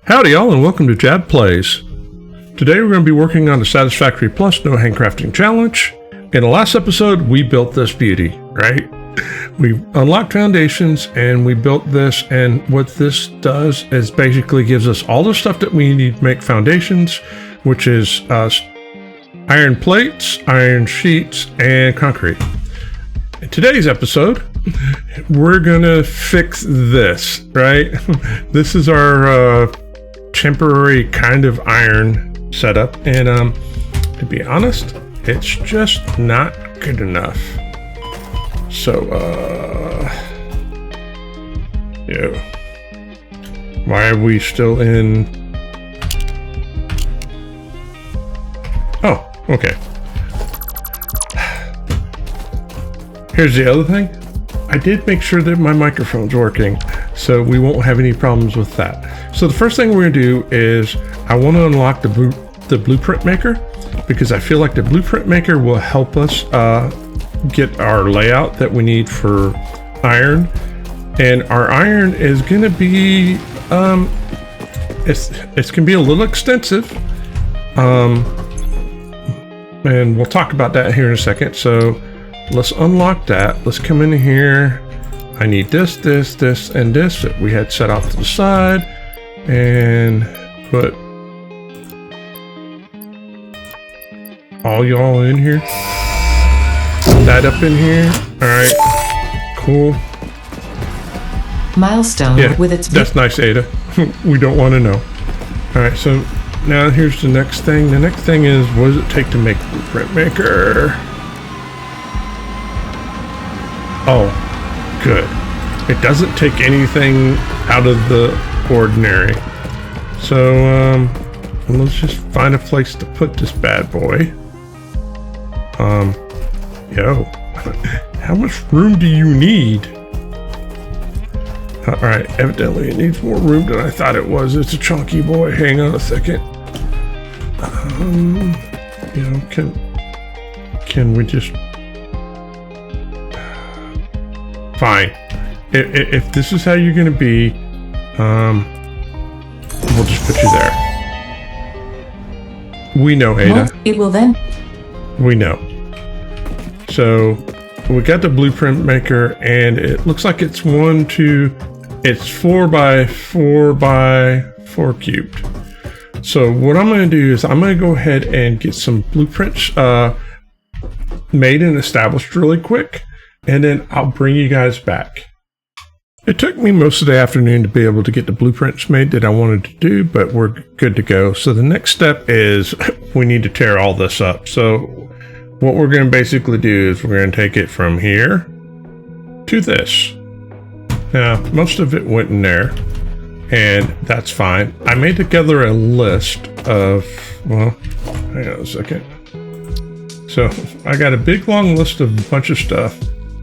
Howdy y'all, and welcome to Jab Plays. Today we're going to be working on the Satisfactory Plus No Handcrafting Challenge. In the last episode we built this beauty, right? We unlocked foundations and we built this, and what this does is basically gives us all the stuff that we need to make foundations, which is iron plates, iron sheets, and concrete. In today's episode, we're gonna fix this, right? This is our temporary kind of iron setup, and to be honest, it's just not good enough. So, why are we still in? Oh, okay. Here's the other thing. I did make sure that my microphone's working, so we won't have any problems with that. So the first thing we're gonna do is I want to unlock the blueprint maker, because I feel like the blueprint maker will help us get our layout that we need for iron. And our iron is gonna be it's gonna be a little extensive, and we'll talk about that here in a second. So let's unlock that. Let's come in here. I need this, and this that we had set off to the side, and put all y'all in here. That up in here. All right, cool. Milestone with its. That's nice, Ada. We don't want to know. All right, so now here's the next thing. The next thing is, what does it take to make blueprint maker? Oh, good. It doesn't take anything out of the ordinary. So, let's just find a place to put this bad boy. How much room do you need? Alright, evidently it needs more room than I thought it was. It's a chunky boy. Hang on a second. Can we just... Fine. If this is how you're going to be, we'll just put you there. We know, Ada. Well, it will then. We know. So we got the blueprint maker, and it looks like it's 4 by 4 by 4 cubed. So what I'm going to do is I'm going to go ahead and get some blueprints made and established really quick, and then I'll bring you guys back. It took me most of the afternoon to be able to get the blueprints made that I wanted to do, but we're good to go. So the next step is we need to tear all this up. So what we're going to basically do is we're going to take it from here to this. Now, most of it went in there, and that's fine. I made together a list of, well, hang on a second. So I got a big long list of a bunch of stuff.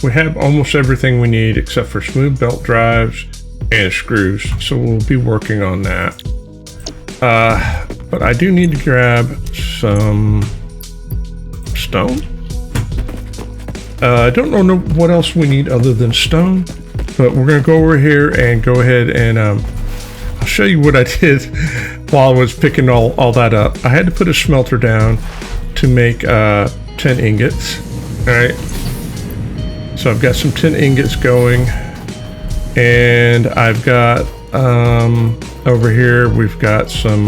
We have almost everything we need except for smooth belt drives and screws, so we'll be working on that. But I do need to grab some stone. I don't know what else we need other than stone, but we're going to go over here and go ahead and I'll show you what I did while I was picking all that up. I had to put a smelter down to make 10 ingots. All right. So I've got some 10 ingots going, and I've got over here we've got some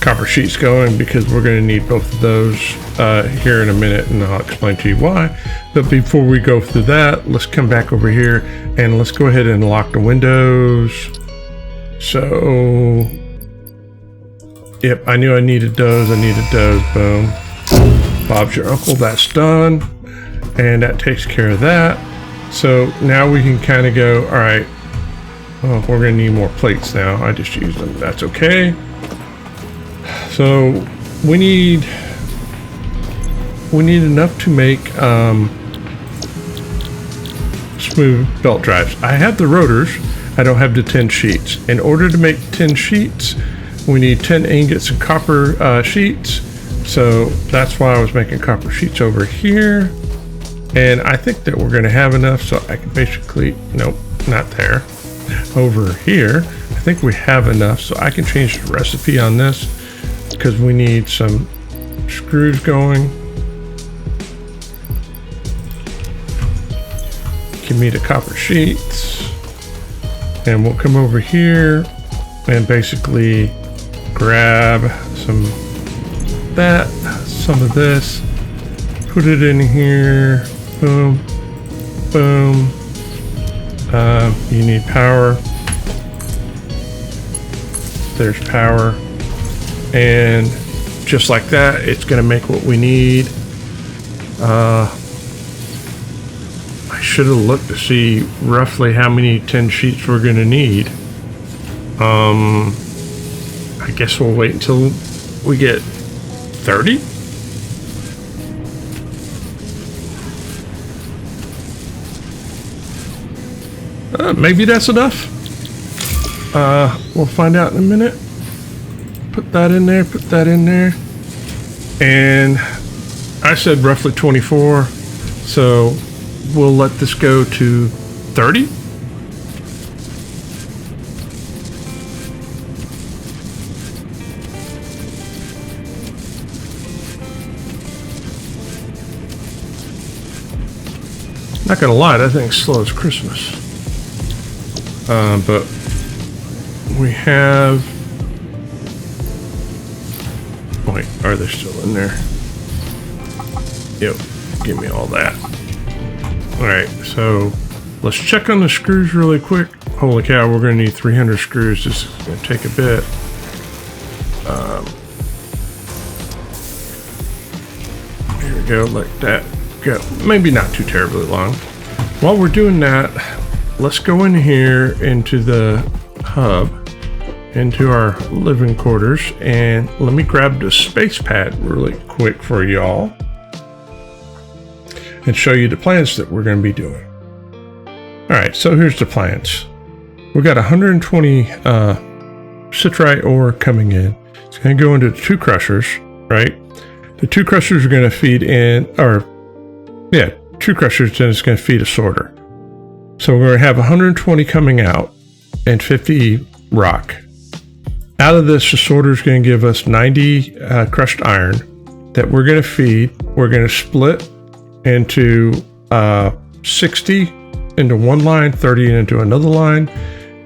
copper sheets going, because we're going to need both of those here in a minute, and I'll explain to you why. But before we go through that, let's come back over here and let's go ahead and lock the windows. So, yep, I knew I needed those. Boom. Bob's your uncle. That's done. And that takes care of that. So now we can kind of go, all right, well, we're going to need more plates now. I just used them. That's okay. So we need enough to make smooth belt drives. I have the rotors. I don't have the 10 sheets. In order to make 10 sheets, we need 10 ingots of copper sheets. So that's why I was making copper sheets over here. And I think that we're going to have enough, so I can basically, nope, not there. Over here, I think we have enough, so I can change the recipe on this because we need some screws going. Give me the copper sheets, and we'll come over here and basically grab some of that, some of this, put it in here. Boom, boom. You need power. There's power, and just like that, it's going to make what we need. I should have looked to see roughly how many 10 sheets we're going to need. I guess we'll wait until we get 30. Maybe that's enough. We'll find out in a minute. Put that in there, put that in there. And I said roughly 24. So we'll let this go to 30. Not gonna lie, that thing's slow as Christmas. But we have, wait, are they still in there? Yep, give me all that. All right, so let's check on the screws really quick. Holy cow, we're gonna need 300 screws. This is gonna take a bit. Here we go, like that. Go. Maybe not too terribly long. While we're doing that, let's go in here into the hub, into our living quarters, and let me grab the space pad really quick for y'all and show you the plans that we're going to be doing. All right, so here's the plans. We've got 120 citrite ore coming in. It's going to go into 2 crushers, right? The 2 crushers are going to feed in, or yeah, 2 crushers, then it's going to feed a sorter. So we're going to have 120 coming out and 50 rock. Out of this, the sorter is going to give us 90 crushed iron that we're going to feed. We're going to split into 60 into one line, 30 into another line,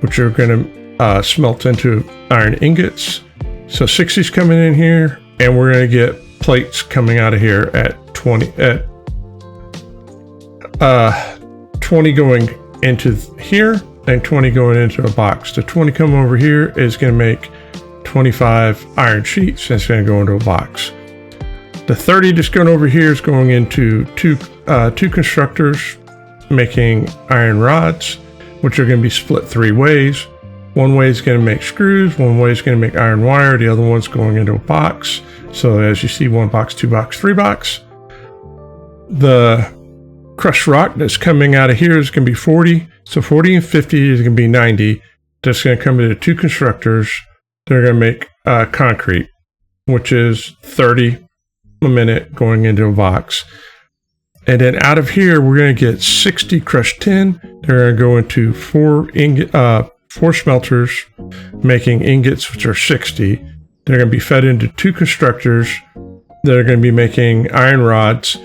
which are going to smelt into iron ingots. So 60's coming in here, and we're going to get plates coming out of here at 20 going into here and 20 going into a box. The 20 coming over here is going to make 25 iron sheets, and it's going to go into a box. The 30 that's going over here is going into two constructors making iron rods, which are going to be split 3 ways. One way is going to make screws, one way is going to make iron wire, the other one's going into a box. So as you see, 1 box, 2 box, 3 box. The crushed rock that's coming out of here is going to be 40. So 40 and 50 is going to be 90. That's going to come into 2 constructors. They're going to make concrete, which is 30 a minute going into a box. And then out of here, we're going to get 60 crushed tin. They're going to go into 4 smelters making ingots, which are 60. They're going to be fed into 2 constructors that are going to be making iron rods.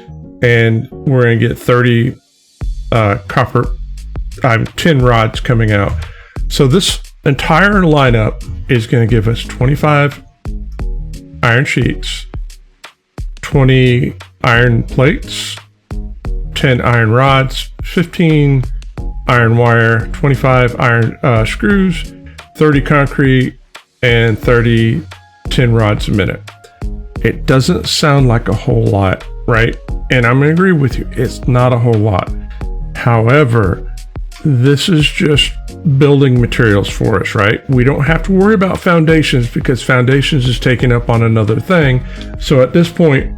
And we're going to get 30 tin rods coming out. So this entire lineup is going to give us 25 iron sheets, 20 iron plates, 10 iron rods, 15 iron wire, 25 iron screws, 30 concrete, and 30 tin rods a minute. It doesn't sound like a whole lot, right? And I'm going to agree with you. It's not a whole lot. However, this is just building materials for us, right? We don't have to worry about foundations because foundations is taken up on another thing. So at this point,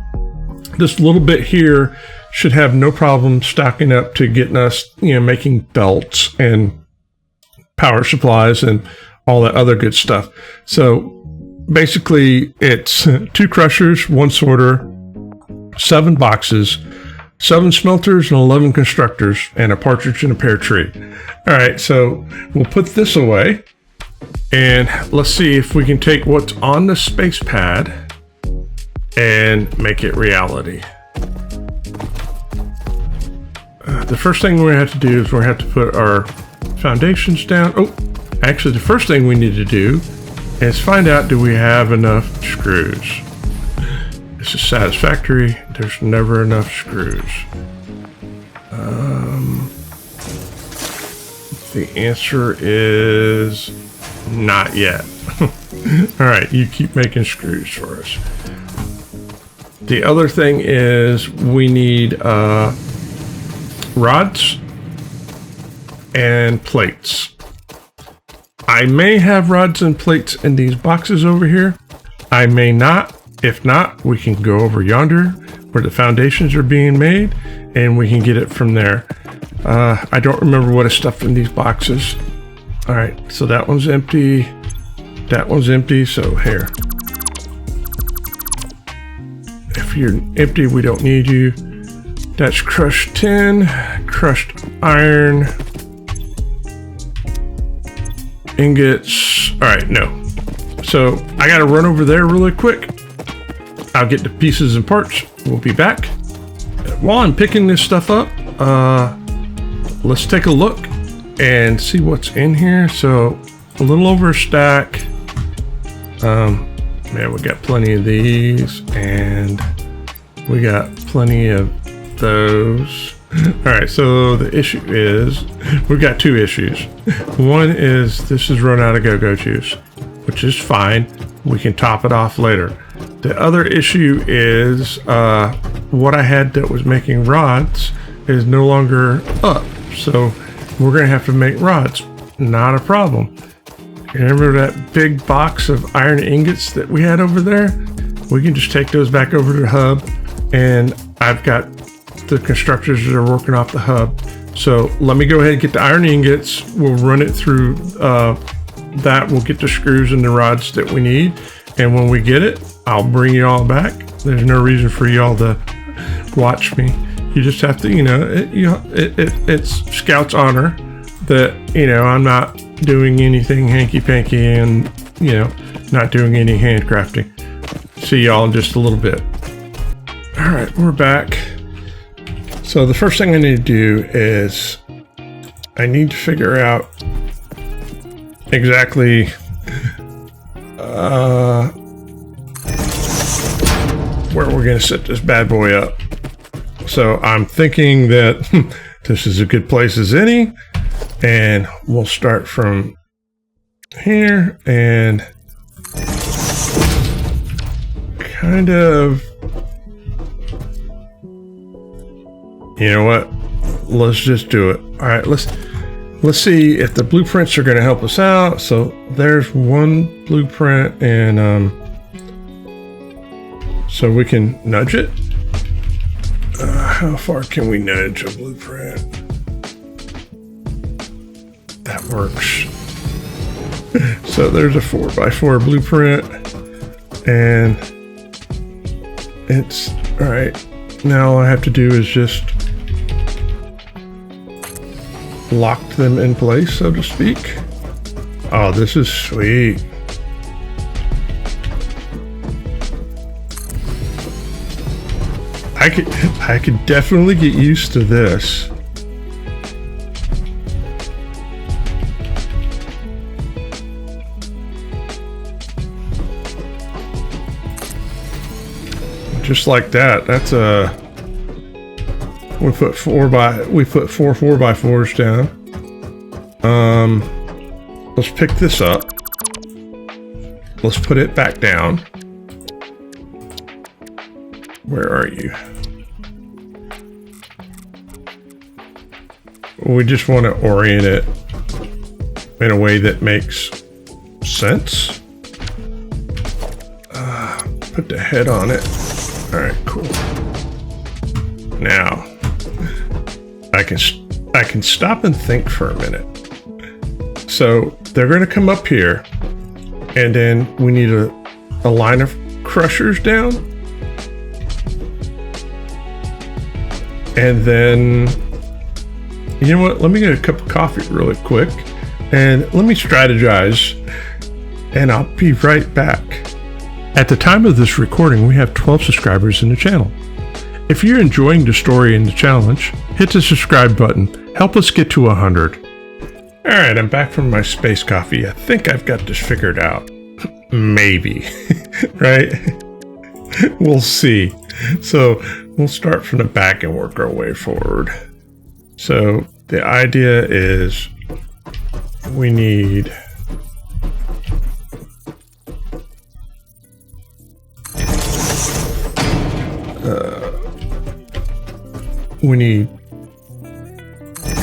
this little bit here should have no problem stacking up to getting us, making belts and power supplies and all that other good stuff. So basically it's 2 crushers, 1 sorter, 7 boxes, 7 smelters, and 11 constructors, and a partridge in a pear tree. All right, so we'll put this away, And let's see if we can take what's on the space pad and make it reality. The first thing we have to do is we have to put our foundations down. Oh, actually the first thing we need to do is find out, do we have enough screws? This is satisfactory. There's never enough screws. The answer is not yet. All right, you keep making screws for us. The other thing is we need rods and plates. I may have rods and plates in these boxes over here. I may not. If not, we can go over yonder where the foundations are being made and we can get it from there. I don't remember what is stuffed in these boxes. All right, so that one's empty. That one's empty, so here. If you're empty, we don't need you. That's crushed tin, crushed iron, ingots. All right, no. So I gotta run over there really quick. I'll get the pieces and parts. We'll be back. While I'm picking this stuff up, let's take a look and see what's in here. So a little over a stack. Man, we got plenty of these and we got plenty of those. All right, so the issue is we've got two issues. One is this is run out of go-go juice, which is fine. We can top it off later. The other issue is what I had that was making rods is no longer up. So we're gonna have to make rods. Not a problem. Remember that big box of iron ingots that we had over there? We can just take those back over to the hub, and I've got the constructors that are working off the hub. So let me go ahead and get the iron ingots. We'll run it through that. We'll get the screws and the rods that we need. And when we get it, I'll bring you all back. There's no reason for y'all to watch me. You just have to, it's Scout's honor that, I'm not doing anything hanky-panky and, not doing any handcrafting. See y'all in just a little bit. All right, we're back. So the first thing I need to do is I need to figure out exactly where we're going to set this bad boy up. So I'm thinking that this is a good place as any, and we'll start from here and kind of, you know what? Let's just do it. All right, let's see if the blueprints are going to help us out. So there's one blueprint, and so we can nudge it. How far can we nudge a blueprint? That works. So there's a 4x4 blueprint, and it's all right. Now all I have to do is just lock them in place, so to speak. Oh, this is sweet. I could definitely get used to this. Just like that. That's a. We put four 4x4s down. Let's pick this up. Let's put it back down. Where are you? We just want to orient it in a way that makes sense. Put the head on it. All right, cool. Now, I can stop and think for a minute. So they're going to come up here, and then we need a line of crushers down, and then, you know what? Let me get a cup of coffee really quick, And let me strategize, and I'll be right back. At the time of this recording, we have 12 subscribers in the channel. If you're enjoying the story and the challenge, hit the subscribe button. Help us get to 100. All right, I'm back from my space coffee. I think I've got this figured out. Maybe, right? We'll see. So we'll start from the back and work our way forward. So the idea is we need we need 2, 3,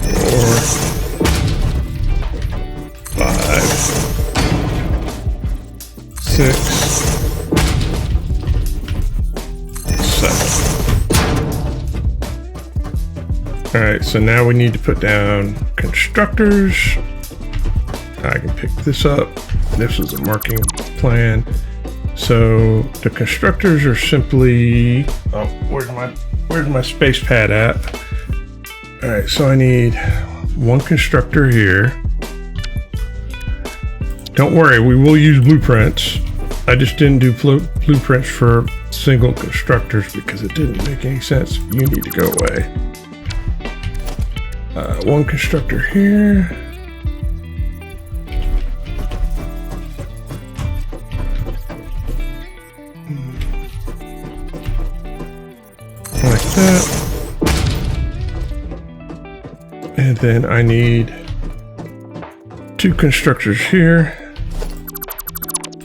4, 5, 6, 7. All right, so now we need to put down constructors. I can pick this up. This is a marking plan. So the constructors are simply, oh, where's my space pad at? All right, so I need 1 constructor here. Don't worry, we will use blueprints. I just didn't do blueprints for single constructors because it didn't make any sense. You need to go away. 1 constructor here. Like that. And then I need 2 constructors here,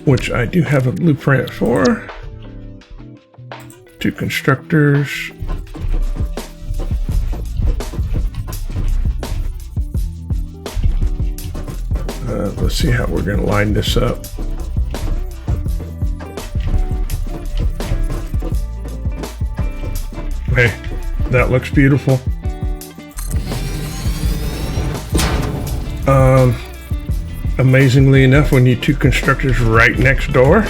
which I do have a blueprint for. 2 constructors. Let's see how we're going to line this up. Hey, that looks beautiful. Amazingly enough, we need 2 constructors right next door.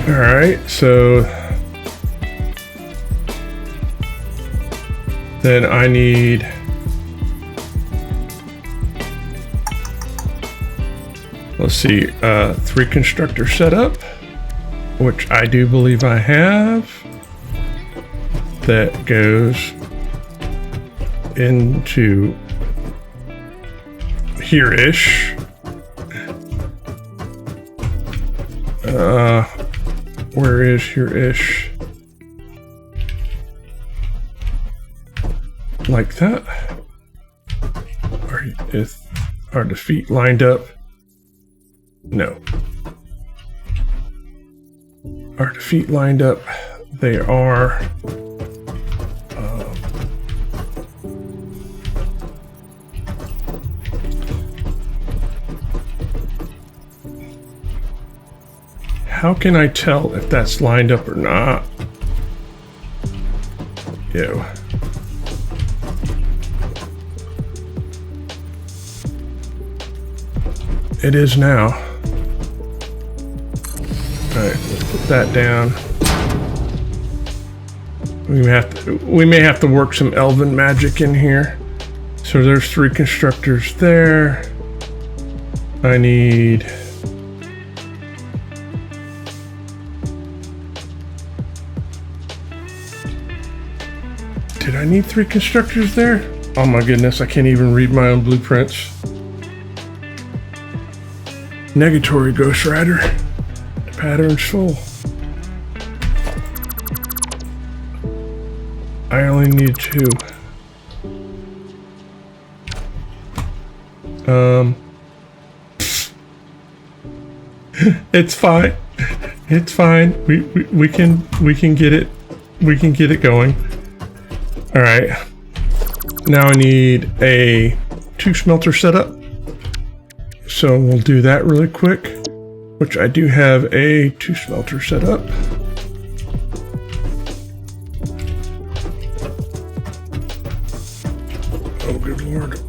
All right, so then I need let's see, 3 constructor setup, which I do believe I have. That goes into here-ish. Where is here-ish? Like that? Are the feet lined up? No. Are the feet lined up? They are. How can I tell if that's lined up or not? Ew. It is now. Alright, let's put that down. We may have to work some elven magic in here. So there's 3 constructors there. I need Did I need 3 constructors there? Oh my goodness, I can't even read my own blueprints. Negatory, Ghost Rider. The pattern's full. I only need 2. It's fine. It's fine. We can get it. We can get it going. All right. Now I need a 2 smelter setup. So we'll do that really quick, which I do have a 2 smelter setup. Oh, good Lord.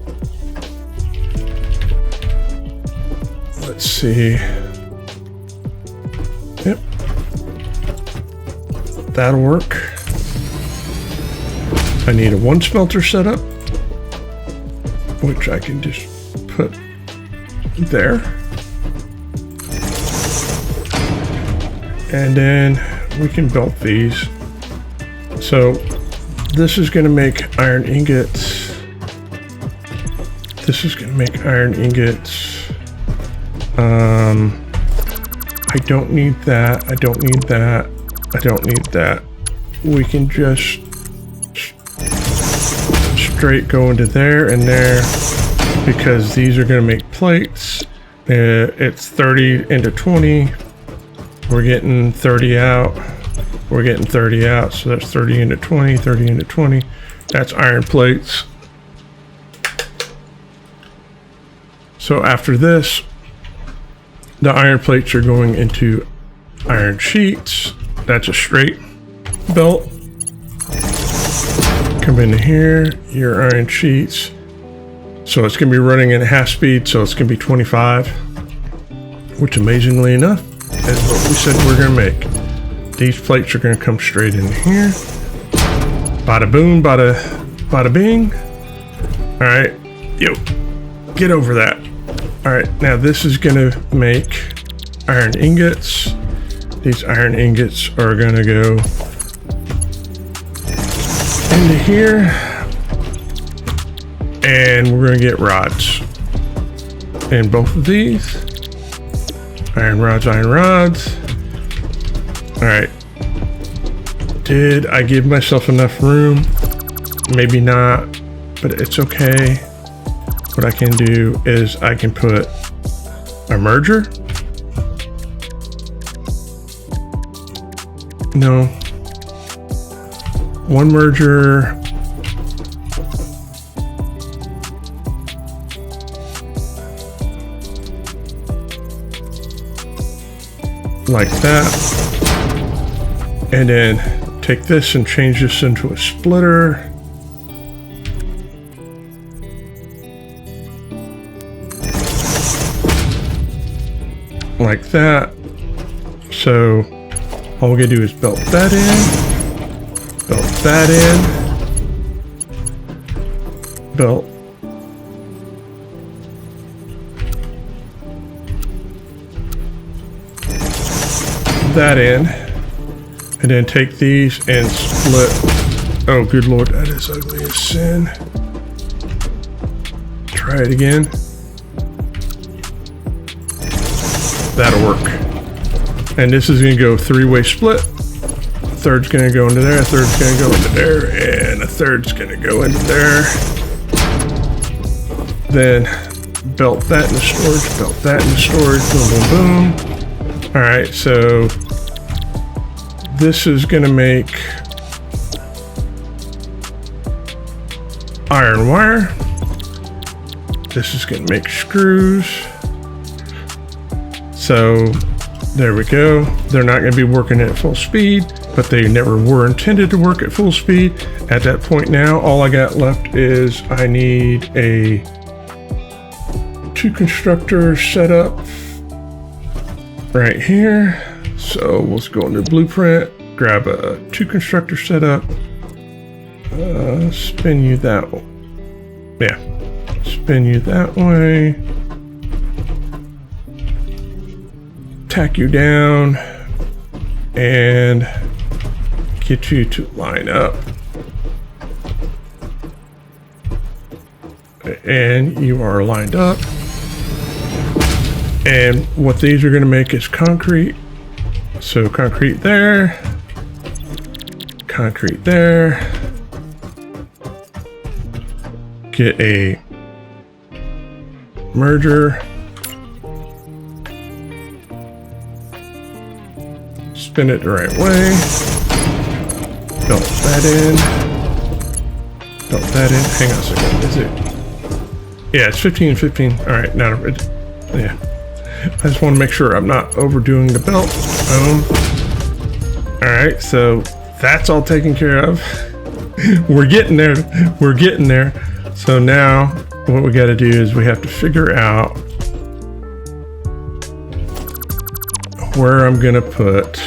let's see. Yep. That'll work. I need a 1 smelter setup, which I can just put there. And then we can belt these. So this is going to make iron ingots. This is going to make iron ingots. I don't need that. I don't need that. I don't need that. We can just straight go into there and there, because these are going to make plates. It's 30 into 20. We're getting 30 out. We're getting 30 out. So that's 30 into 20, 30 into 20. That's iron plates. So after this, the iron plates are going into iron sheets. That's a straight belt. Come into here, your iron sheets. So it's going to be running at half speed, so it's going to be 25, which amazingly enough is what we said we're going to make. These plates are going to come straight in here. Bada boom, bada bing. All right, yo, get over that. All right, now this is going to make iron ingots. These iron ingots are going to go into here, and we're going to get rods in both of these. Iron rods, iron rods. All right, did I give myself enough room? Maybe not, but it's okay. What I can do is I can put a merger. No, one merger. Like that. And then take this and change this into a splitter. Like that. So all we're gonna do is belt that in, belt that in, belt that in, and then take these and split. Oh, good Lord, that is ugly as sin. Try it again. That'll work. And this is gonna go 3-way split. A third's gonna go into there, a third's gonna go into there, and a third's gonna go into there. Then belt that into storage, belt that into storage, boom, boom, boom. All right, so this is gonna make iron wire. This is gonna make screws. So there we go. They're not going to be working at full speed, but they never were intended to work at full speed. At that point now, all I got left is I need a 2 constructor setup right here. So let's go into blueprint, grab a 2 constructor setup, spin you that way. Yeah, spin you that way. Tack you down and get you to line up, and you are lined up. And what these are going to make is concrete. So concrete there, concrete there. Get a merger. Spin it the right way. Belt that in. Belt that in. Hang on a second. Is it? Yeah, it's 15 and 15. All right, now yeah. I just want to make sure I'm not overdoing the belt. All right, so that's all taken care of. We're getting there. We're getting there. So now what we got to do is we have to figure out where I'm gonna put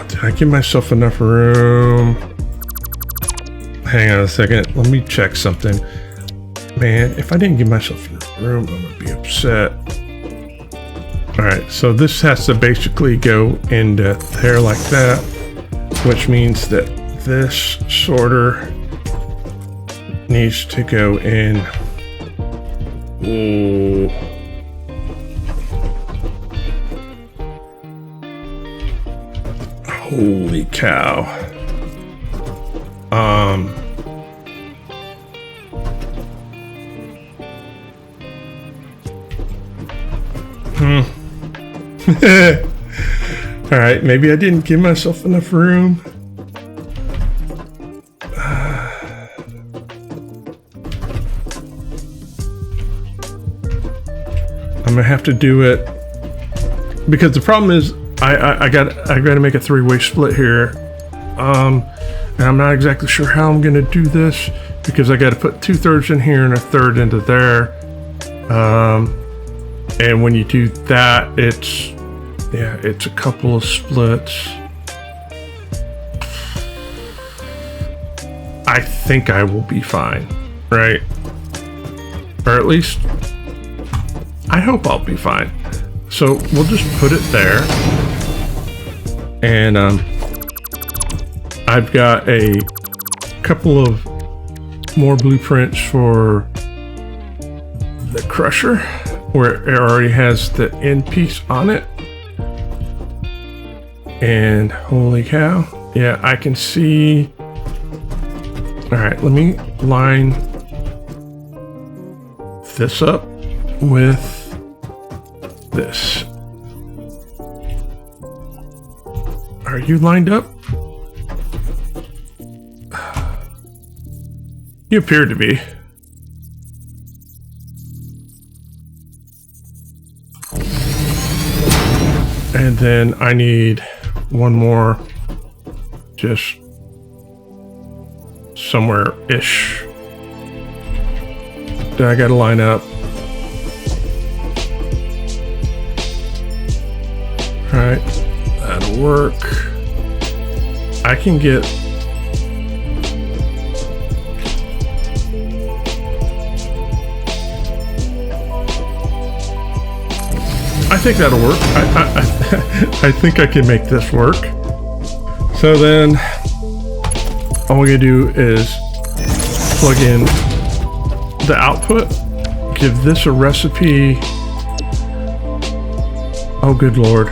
did I give myself enough room? Hang on a second, let me check something. Man, if I didn't give myself enough room, I'm gonna be upset. Alright, so this has to basically go into there like that, which means that this sorter needs to go in. Ooh. Holy cow. All right, maybe I didn't give myself enough room. I'm gonna have to do it because the problem is I gotta make a three-way split here, and I'm not exactly sure how I'm gonna do this because I gotta put 2/3 in here and a third into there, and when you do that, it's a couple of splits. I think I will be fine, right? Or at least I hope I'll be fine. So we'll just put it there. And I've got a couple of more blueprints for the crusher where it already has the end piece on it. And holy cow. Yeah, I can see. All right, let me line this up with this. Are you lined up? You appear to be. And then I need one more just somewhere-ish that I gotta line up. Alright, that'll work. I can get I think that'll work. I think I can make this work. So then all we're gonna do is plug in the output, give this a recipe. Oh, good Lord.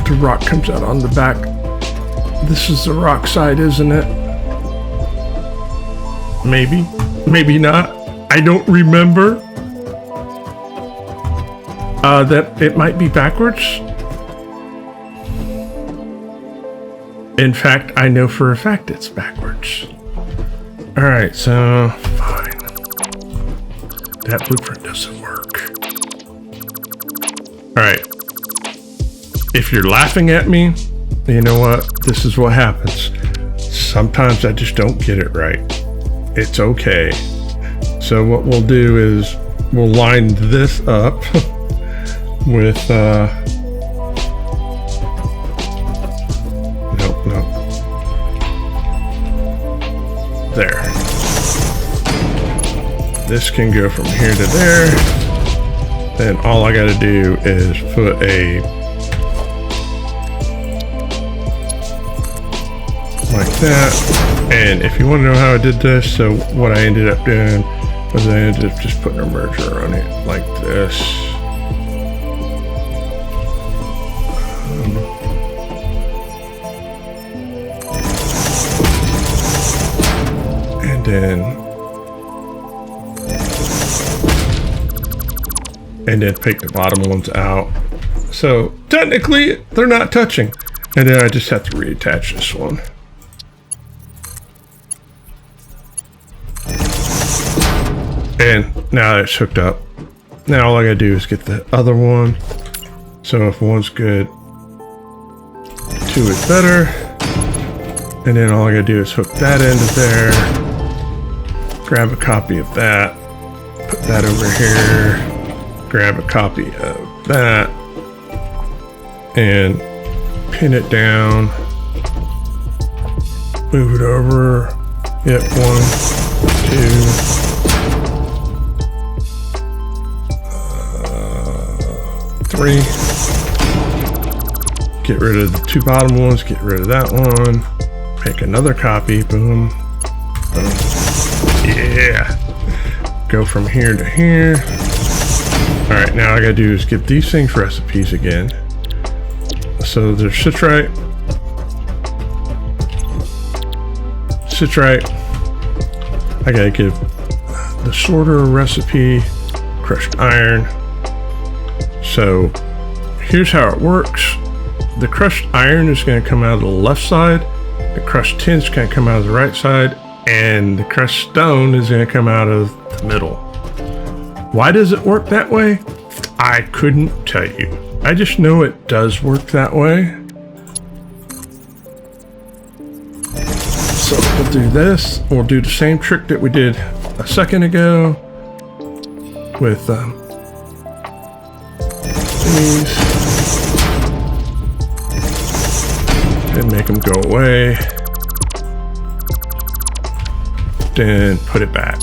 The rock comes out on the back. This is the rock side, isn't it? Maybe, maybe not. I don't remember. That it might be backwards. In fact, I know for a fact it's backwards. All right, so fine. That blueprint doesn't work. All right. If you're laughing at me, you know what? This is what happens. Sometimes I just don't get it right. It's okay. So what we'll do is we'll line this up with nope. There. This can go from here to there. Then all I gotta do is put a like that. And if you want to know how I did this, so what I ended up doing was I ended up just putting a merger on it like this. And then pick the bottom ones out. So technically they're not touching. And then I just have to reattach this one. And now it's hooked up. Now all I gotta do is get the other one. So if one's good, two is better. And then all I gotta do is hook that into there. grab a copy of that, put that over here, grab a copy of that, and pin it down, move it over. Yep, 1, 2, 3. Get rid of the 2 bottom ones, get rid of that one, make another copy, boom, boom. Yeah, go from here to here. All right, now all I gotta do is get these things recipes again. So there's citrate, I gotta give the sorter recipe, crushed iron. So here's how it works. The crushed iron is going to come out of the left side, the crushed tin is going to come out of the right side, and the crushed stone is going to come out of the middle. Why does it work that way? I couldn't tell you. I just know it does work that way. So we'll do this. We'll do the same trick that we did a second ago with these. And make them go away. Then put it back.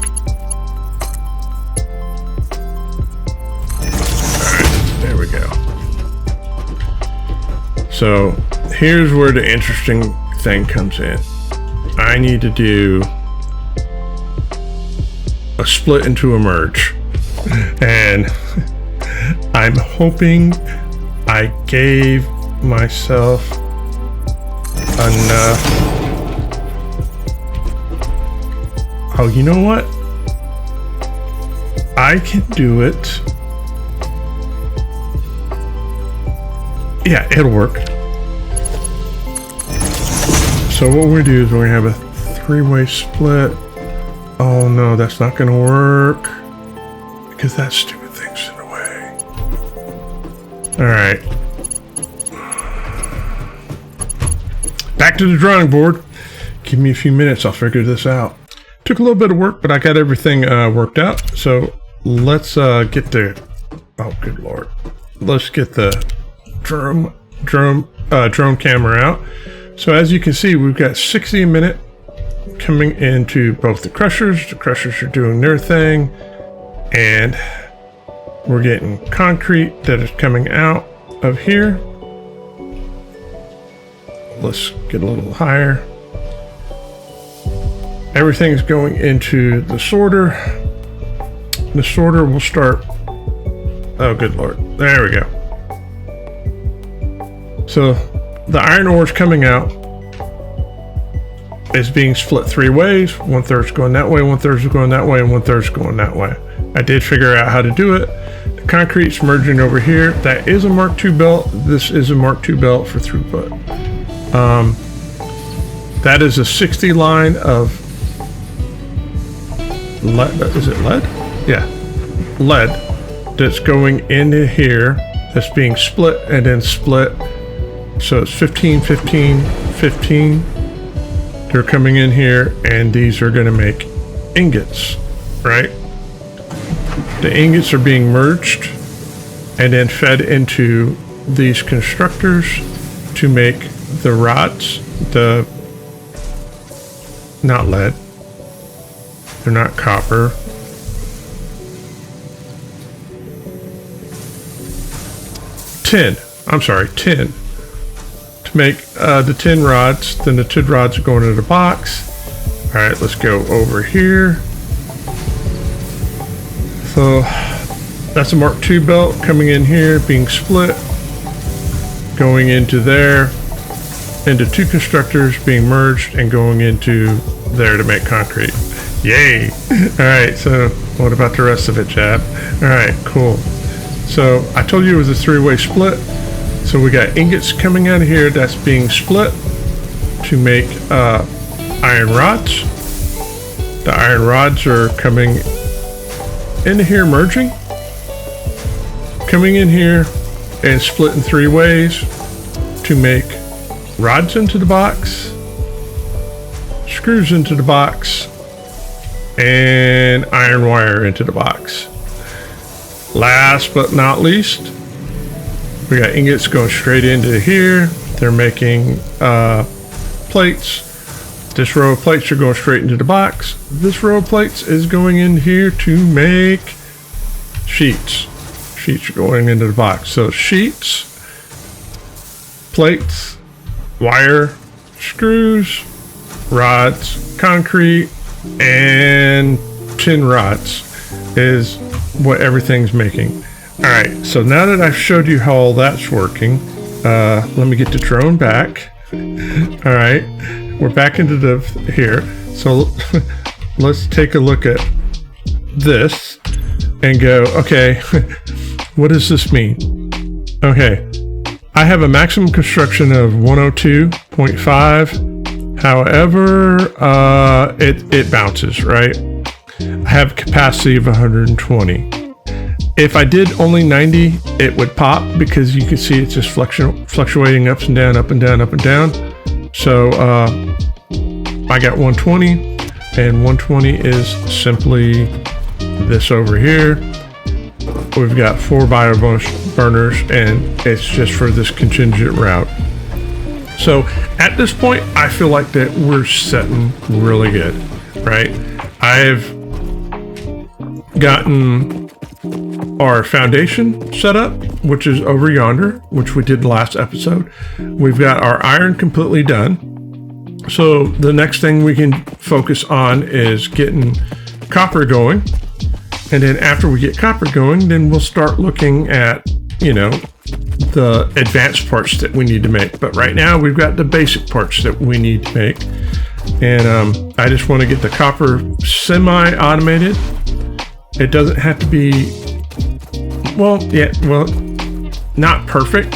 Alright, there we go. So here's where the interesting thing comes in. I need to do a split into a merge. And I'm hoping I gave myself enough. Oh, you know what? I can do it. Yeah, it'll work. So what we're gonna do is we're gonna have a 3-way split. Oh no, that's not gonna work because that stupid thing's in the way. All right. Back to the drawing board. Give me a few minutes, I'll figure this out. Took a little bit of work, but I got everything worked out. So let's get the, oh good lord. Let's get the drone camera out. So as you can see, we've got 60 a minute coming into both the crushers. The crushers are doing their thing. And we're getting concrete that is coming out of here. Let's get a little higher. Everything's going into the sorter. The sorter will start. Oh, good lord. There we go. So the iron ore is coming out. It's being split 3 ways. 1/3 going that way, 1/3 going that way, and 1/3 going that way. I did figure out how to do it. The concrete's merging over here. That is a Mark II belt. This is a Mark II belt for throughput. That is a 60 line of lead. Is it lead? Yeah, lead that's going into here. That's being split and then split. So it's 15, 15, 15. They're coming in here, and these are going to make ingots, right? The ingots are being merged and then fed into these constructors to make the rods, the not lead, they're not copper. Tin, I'm sorry, tin. To make the tin rods, then the tin rods are going into the box. All right, let's go over here. So that's a Mark II belt coming in here, being split, going into there, into 2 constructors, being merged, and going into there to make concrete. Yay! All right, so what about the rest of it, Chad? All right, cool. So I told you it was a 3-way split. So we got ingots coming out of here that's being split to make iron rods. The iron rods are coming into here, merging, coming in here and split in 3 ways to make rods into the box, screws into the box, and iron wire into the box. Last but not least, we got ingots going straight into here. They're making plates. This row of plates are going straight into the box. This row of plates is going in here to make sheets. Sheets are going into the box. So sheets, plates, wire, screws, rods, concrete, and tin rods is what everything's making. All right, so now that I've showed you how all that's working, let me get the drone back. All right, we're back into the here. So let's take a look at this and go, okay, what does this mean? Okay, I have a maximum construction of 102.5. However, it bounces, right? I have capacity of 120. If I did only 90, it would pop because you can see it's just fluctuating up and down, up and down, up and down. So I got 120, and 120 is simply this over here. We've got 4 bio burners, and it's just for this contingent route. So at this point, I feel like that we're setting really good, right? I've gotten our foundation set up, which is over yonder, which we did last episode. We've got our iron completely done. So the next thing we can focus on is getting copper going. And then after we get copper going, then we'll start looking at, you know, the advanced parts that we need to make. But right now we've got the basic parts that we need to make. And I just want to get the copper semi-automated. It doesn't have to be, not perfect,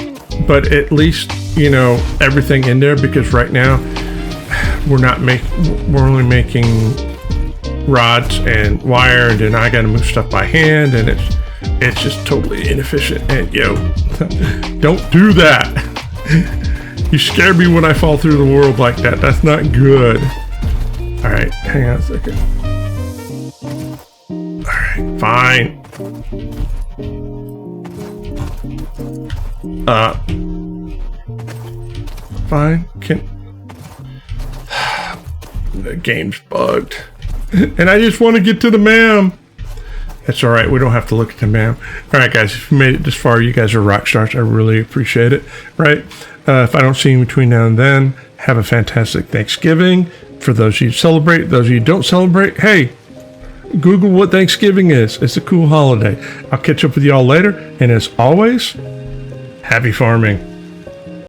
but at least, you know, everything in there, because right now we're only making rods and wire, and then I got to move stuff by hand, and it's just totally inefficient. And don't do that. You scare me when I fall through the world like that. That's not good. All right, hang on a second. All right, fine. Fine. The game's bugged. And I just want to get to the ma'am. That's all right. We don't have to look at the ma'am. All right, guys. If you made it this far, you guys are rock stars. I really appreciate it. Right? If I don't see you between now and then, have a fantastic Thanksgiving. For those of you who celebrate, those of you who don't celebrate, hey, Google what Thanksgiving is. It's a cool holiday. I'll catch up with y'all later. And as always, happy farming.